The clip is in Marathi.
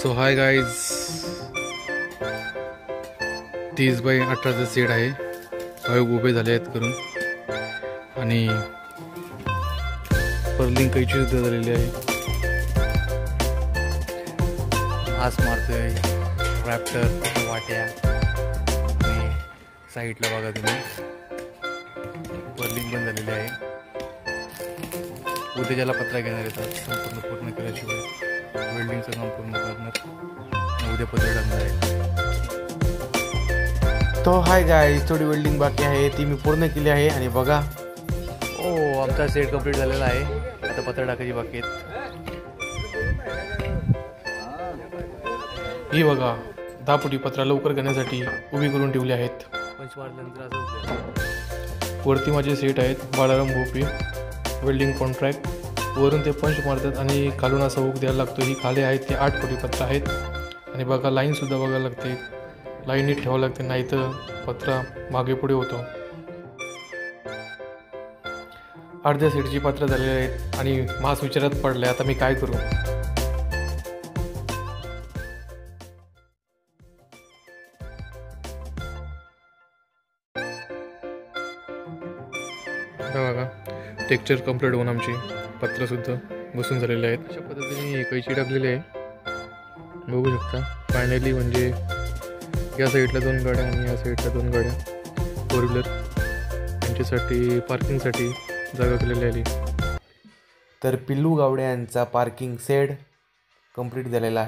सो हाय गाइज, 30x18चा सेट आहे. उभे झाले आहेत करून आणि पर्लिंग कैची सुद्धा झालेली आहे. हास मारतोय रॅप्टर वाट्या आणि साईडला बघा तुम्ही पर्लिंग पण झालेली आहे. उद्या ज्याला पत्रा घेणार येतात संपूर्ण पूर्ण केल्याशिवाय वेल्डिंगचं काम पूर्ण करणार, उद्या पत्र टाकणार आहे. तो हाय गाईज, थोडी वेल्डिंग बाकी आहे ती मी पूर्ण केली आहे. आणि बघा आमचा सेट कंप्लीट झालेला आहे. आता पत्र टाकायची बाकी आहेत. ही बघा 10 फुटी पत्रा लवकर करण्यासाठी उभी करून ठेवली आहेत. पंच मारल्यानंतर असं वरती माझे सेट आहेत बाळाराम भोपे वेल्डिंग कॉन्ट्रॅक्ट. वरून ते पंच मारतात आणि खालून असा हुक द्यायला लागतो. ही खाली आहेत ते 8 फुटी पत्र आहेत. आणि बघा लाईनसुद्धा बघायला लागते, लाईनीत ठेवावं लागते, नाही तर पत्रा मागे पुढे होतो. अर्ध्या सेटची पत्र झालेली आहेत आणि मास विचारात पडले आता मी काय करू. बघा टेक्स्चर कंप्लीट होऊन आमची पत्रसुद्धा बसून झालेले आहेत. अशा पद्धतीने कैची टाकलेली आहे, बघू शकता. फायनली म्हणजे या साईडला 2 गाड्या आणि या साईडला 2 गाड्या 4 व्हीलर यांच्यासाठी पार्किंगसाठी जागा केलेली आली. तर पिल्लू गावडे यांचा पार्किंग सेट कंप्लीट झालेला आहे.